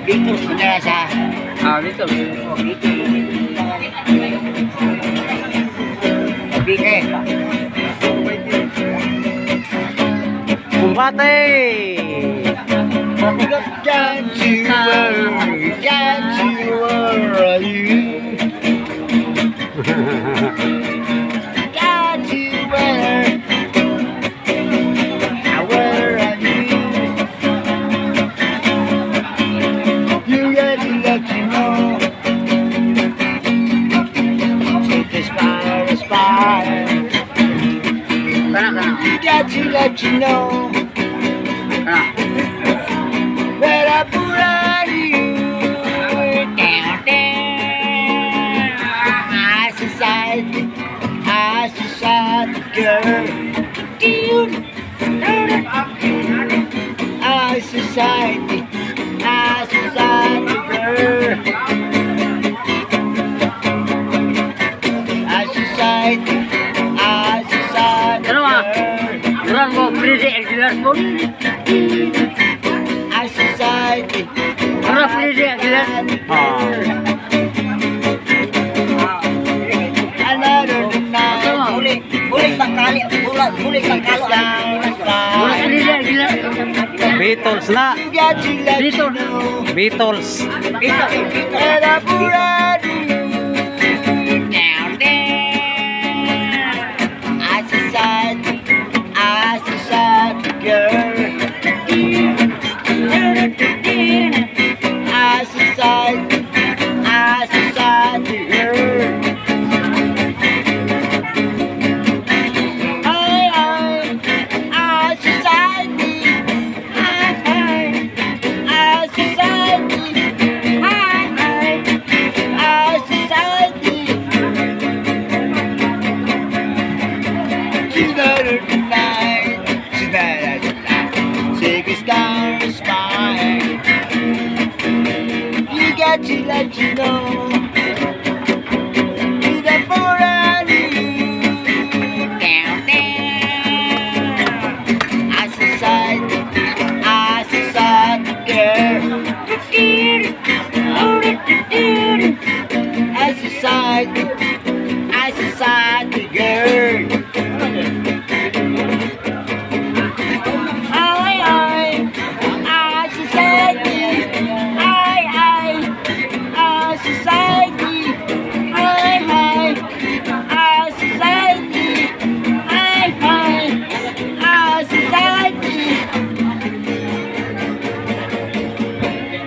Beatles na sa... Beatles. Bigay. Kumbate! Can't you worry, can't you worry, where are you? You got to let you know. Take a spire. You got to let you know. Where I put on you, down, down. High society, girl. High society, girl. High society, Ano girl. Kurang mo free regular phone. High society, Kurang free regular. another night. Bulik tangkali, bulik tangkalo. Kurang free regular. Beatles na. You got to let you Beatles. know. Beatles. Where I put on you, down, down. High society, girl. High society, girl. High society, high society, high society. Tonight, take a star smile. You got to let you know. To the poor and you, down, down. High society, girl. High society, girl.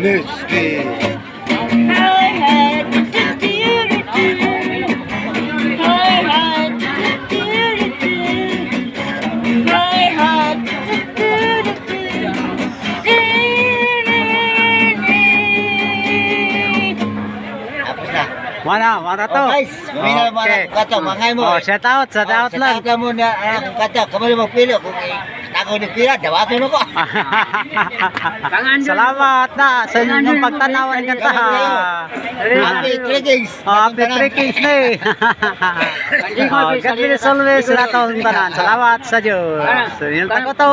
Let's get Mana to? guys, mamina mo na kung kato, mangay mo. Shout out lang. Shout out mo na kung kato, kamali mo pili. Kung ako ni pila, dawatin mo ko. Salamat na sa inyong pagtanawan ng kanta. Happy trekkings. Happy trekkings na eh. God bless always sa natong tanan. Salamat sa Diyos. So, yun tayo to.